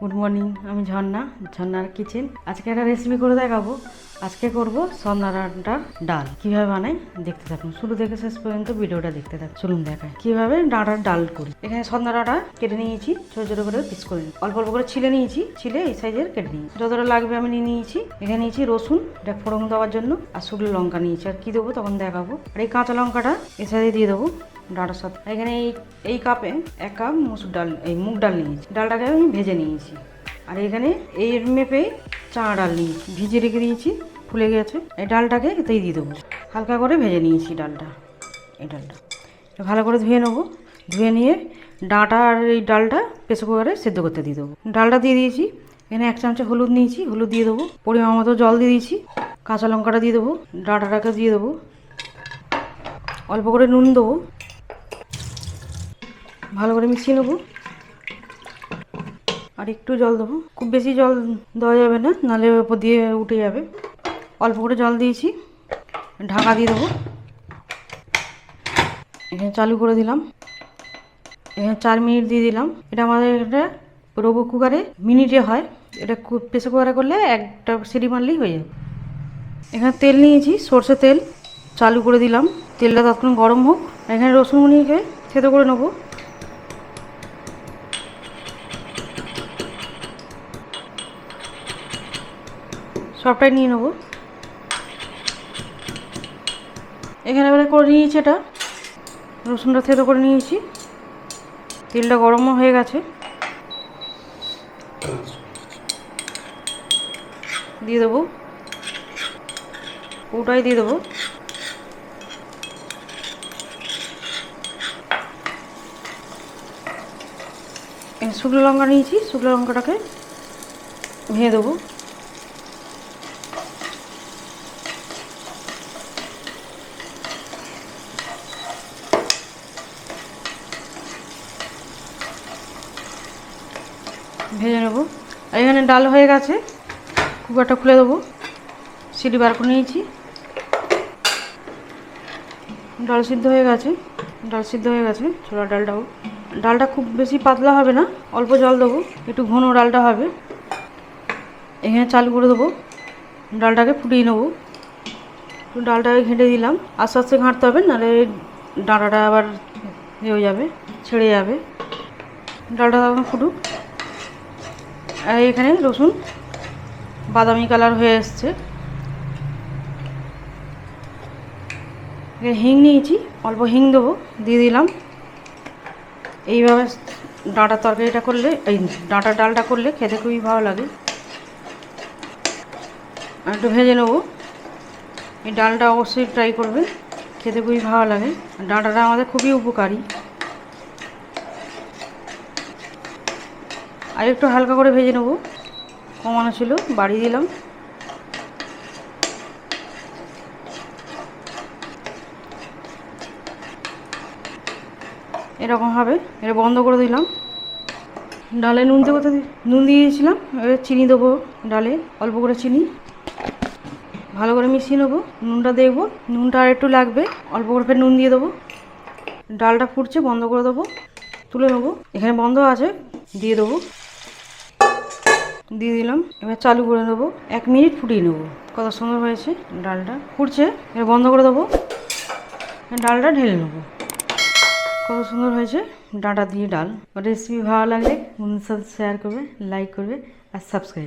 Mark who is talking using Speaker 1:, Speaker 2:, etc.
Speaker 1: Good morning, আমি ঝর্ণার kitchen. আজকে একটা রেসিপি করে দেখাবো। আজকে করব সন্ধ্যা ডাঁটার ডাল। কিভাবে বানাই দেখতে থাকুন, শুরু থেকে শেষ পর্যন্ত ভিডিওটা দেখতে থাকুন। চলুন দেখায় কিভাবে ডাঁটার ডাল করি। এখানে সন্ধ্যা ডাঁটা কেটে নিয়েছি, ছোট ছোট করে পিস করে অল্প অল্প করে ছিলে নিয়েছি, ছিলে এই সাইজের কেটে নিয়েছি। যতটা লাগবে আমি নিয়ে নিয়েছি। এখানে নিয়েছি রসুন, এটা ফোড়ন দেওয়ার জন্য, আর শুকনো লঙ্কা নিয়েছি। আর কি দেবো তখন দেখাবো। আর এই কাঁচা লঙ্কাটা এই সাইডে দিয়ে দেবো ডাঁটার সাথে। এখানে এই কাপে 1 কাপ মুসুর ডাল, এই মুগ ডাল নিয়েছি। ডালটাকে আমি ভেজে নিয়েছি। আর এখানে এই মেপে চানা ডাল নিয়েছি, ভিজিয়ে রেখে দিয়েছি, ফুলে গেছে। এই ডালটাকে এতেই দিয়ে দেবো। হালকা করে ভেজে নিয়েছি ডালটা। এই ডালটা ভালো করে ধুয়ে নেবো। ধুয়ে নিয়ে ডাঁটা আর এই ডালটা প্রেসার কুকারে সেদ্ধ করতে দিয়ে দেবো। ডালটা দিয়ে দিয়েছি। এখানে 1 চামচ হলুদ নিয়েছি, হলুদ দিয়ে দেবো। পরিমাণ মতো জল দিয়ে দিয়েছি। কাঁচা লঙ্কাটা দিয়ে দেবো, ডাঁটাটাকে দিয়ে দেবো, অল্প করে নুন দেবো, ভালো করে মিশিয়ে নেবো। আর একটু জল দেবো, খুব বেশি জল দেওয়া যাবে না, নাহলে ওপর দিয়ে উঠে যাবে। অল্প করে জল দিয়েছি, ঢাকা দিয়ে দেবো। এখানে চালু করে দিলাম। এখানে 4 মিনিট দিয়ে দিলাম। এটা আমাদের এটা রবো কুকারে মিনিটে হয়। এটা প্রেসার কুকারে করলে একটা সিটি মারলেই হয়ে যাবে। এখানে তেল নিয়েছি, সর্ষে তেল, চালু করে দিলাম। তেলটা ততক্ষণ গরম হোক। এখানে রসুনগুলিকে থেতো করে নেবো। সবটাই নিয়ে নেবো। এখানে এবারে করে নিয়েছি, এটা রসুনটা থেতো করে নিয়েছি। তেলটা গরমও হয়ে গেছে, দিয়ে দেবো। পুরোটাই দিয়ে দেবো। শুকনো লঙ্কা নিয়েছি, শুকনো লঙ্কাটাকে ভেঙে দেবো। ভেজে নেবো। আর এখানে ডাল হয়ে গেছে, কুকারটা খুলে দেবো। সিটি বার করে নিয়েছি। ডাল সিদ্ধ হয়ে গেছে, ছোলা ডালটাও। ডালটা খুব বেশি পাতলা হবে না, অল্প জল দেবো, একটু ঘন ডালটা হবে। এখানে চালু করে দেবো, ডালটাকে ফুটিয়ে নেবো। একটু ডালটাকে ঘেঁটে দিলাম। আস্তে আস্তে ঘাঁটতে হবে, নাহলে ডাঁটাটা আবার হয়ে যাবে, ছেড়ে যাবে। ডালটা তখন ফুটুক। আর এখানে রসুন বাদামি কালার হয়ে এসছে। হিং নিয়েছি, অল্প হিং দেবো, দিয়ে দিলাম। এইভাবে ডাঁটার তরকারিটা করলে, এই ডাঁটার ডালটা করলে খেতে খুবই ভালো লাগে। আর একটু ভেজে নেবো। এই ডালটা অবশ্যই ট্রাই করবে, খেতে খুবই ভালো লাগে। ডাঁটাটা আমাদের খুবই উপকারী। আর একটু হালকা করে ভেজে নেবো, কমানো ছিল, বাড়িয়ে দিলাম। এরকম হবে। এটা বন্ধ করে দিলাম। ডালে নুন দিয়েছিলাম। এবার চিনি দেবো ডালে, অল্প করে চিনি, ভালো করে মিশিয়ে নেবো। নুনটা দেখবো, নুনটা আর একটু লাগবে, অল্প করে ফের নুন দিয়ে দেবো। ডালটা ফুটছে, বন্ধ করে দেবো, তুলে নেবো। এখানে বন্ধ আছে, দিয়ে দেবো, দিয়ে দিলাম। এবার চালু করে দেবো, 1 মিনিট ফুটিয়ে নেবো। কত সুন্দর হয়েছে ডালটা, ফুটছে। এবার বন্ধ করে দেবো, ডালটা ঢেলে নেবো। কত সুন্দর হয়েছে ডাঁটা দিয়ে ডাল। রেসিপি ভালো লাগলে বন্ধুদের সাথে শেয়ার করবে, লাইক করবে আর সাবস্ক্রাইব।